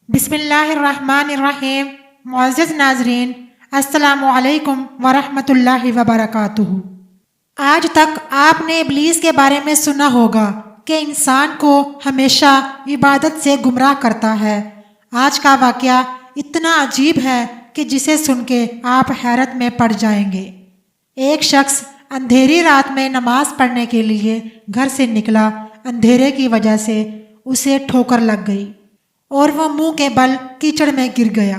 بسم اللہ الرحمن الرحیم۔ معزز ناظرین، السلام علیکم ورحمۃ اللہ وبرکاتہ۔ آج تک آپ نے ابلیس کے بارے میں سنا ہوگا کہ انسان کو ہمیشہ عبادت سے گمراہ کرتا ہے۔ آج کا واقعہ اتنا عجیب ہے کہ جسے سن کے آپ حیرت میں پڑ جائیں گے۔ ایک شخص اندھیری رات میں نماز پڑھنے کے لیے گھر سے نکلا۔ اندھیرے کی وجہ سے اسے ٹھوکر لگ گئی اور وہ منہ کے بل کیچڑ میں گر گیا۔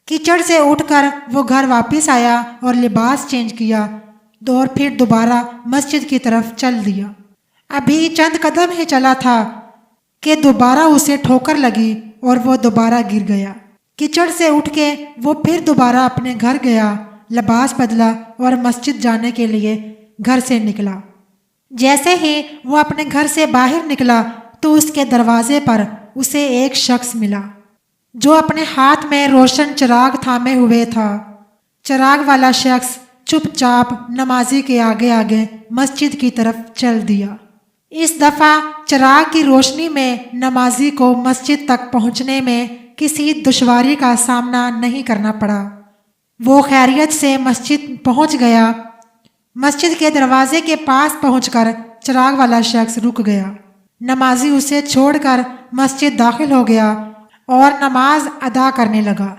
کیچڑ سے اٹھ کر وہ گھر واپس آیا اور لباس چینج کیا اور پھر دوبارہ مسجد کی طرف چل دیا۔ ابھی چند قدم ہی چلا تھا کہ دوبارہ اسے ٹھوکر لگی اور وہ دوبارہ گر گیا۔ کیچڑ سے اٹھ کے وہ پھر دوبارہ اپنے گھر گیا، لباس بدلا اور مسجد جانے کے لیے گھر سے نکلا۔ جیسے ہی وہ اپنے گھر سے باہر نکلا تو اس کے دروازے پر اسے ایک شخص ملا جو اپنے ہاتھ میں روشن چراغ تھامے ہوئے تھا۔ چراغ والا شخص چپ چاپ نمازی کے آگے آگے مسجد کی طرف چل دیا۔ اس دفعہ چراغ کی روشنی میں نمازی کو مسجد تک پہنچنے میں کسی دشواری کا سامنا نہیں کرنا پڑا۔ وہ خیریت سے مسجد پہنچ گیا۔ مسجد کے دروازے کے پاس پہنچ کر چراغ والا شخص رک گیا۔ نمازی اسے چھوڑ کر مسجد داخل ہو گیا اور نماز ادا کرنے لگا۔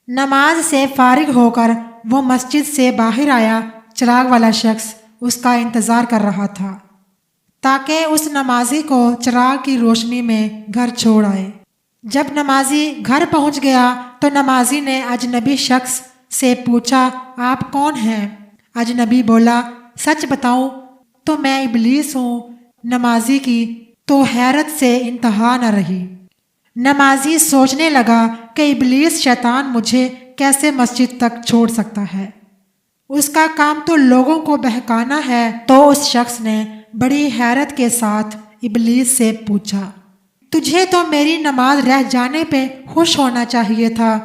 نماز سے فارغ ہو کر وہ مسجد سے باہر آیا۔ چراغ والا شخص اس کا انتظار کر رہا تھا تاکہ اس نمازی کو چراغ کی روشنی میں گھر چھوڑ آئے۔ جب نمازی گھر پہنچ گیا تو نمازی نے اجنبی شخص سے پوچھا، آپ کون ہیں؟ اجنبی بولا، سچ بتاؤں تو میں ابلیس ہوں۔ نمازی کی تو حیرت سے انتہا نہ رہی۔ نمازی سوچنے لگا کہ ابلیس شیطان مجھے کیسے مسجد تک چھوڑ سکتا ہے، اس کا کام تو لوگوں کو بہکانا ہے۔ تو اس شخص نے بڑی حیرت کے ساتھ ابلیس سے پوچھا، تجھے تو میری نماز رہ جانے پہ خوش ہونا چاہیے تھا،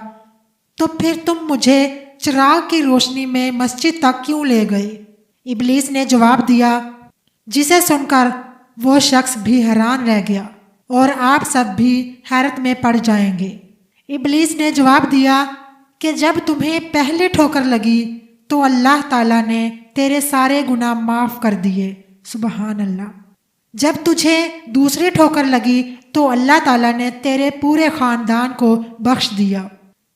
تو پھر تم مجھے چراغ کی روشنی میں مسجد تک کیوں لے گئے؟ ابلیس نے جواب دیا، جسے سن کر وہ شخص بھی حیران رہ گیا اور آپ سب بھی حیرت میں پڑ جائیں گے۔ ابلیس نے جواب دیا کہ جب تمہیں پہلے ٹھوکر لگی تو اللہ تعالیٰ نے تیرے سارے گناہ معاف کر دیے، سبحان اللہ۔ جب تجھے دوسری ٹھوکر لگی تو اللہ تعالیٰ نے تیرے پورے خاندان کو بخش دیا۔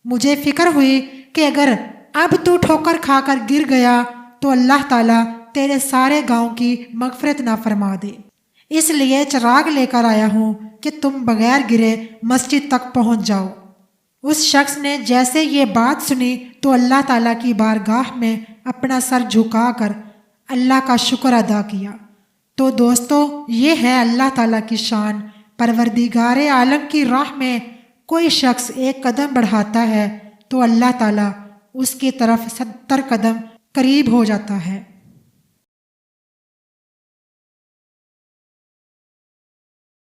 مجھے فکر ہوئی کہ اگر اب تو ٹھوکر کھا کر گر گیا تو اللہ تعالیٰ تیرے سارے گاؤں کی مغفرت نہ فرما دے، اس لیے چراغ لے کر آیا ہوں کہ تم بغیر گرے مسجد تک پہنچ جاؤ۔ اس شخص نے جیسے یہ بات سنی تو اللہ تعالیٰ کی بارگاہ میں اپنا سر جھکا کر اللہ کا شکر ادا کیا۔ تو دوستو، یہ ہے اللہ تعالیٰ کی شان۔ پروردگار عالم کی راہ میں کوئی شخص ایک قدم بڑھاتا ہے تو اللہ تعالیٰ اس کی طرف 70 قدم قریب ہو جاتا ہے۔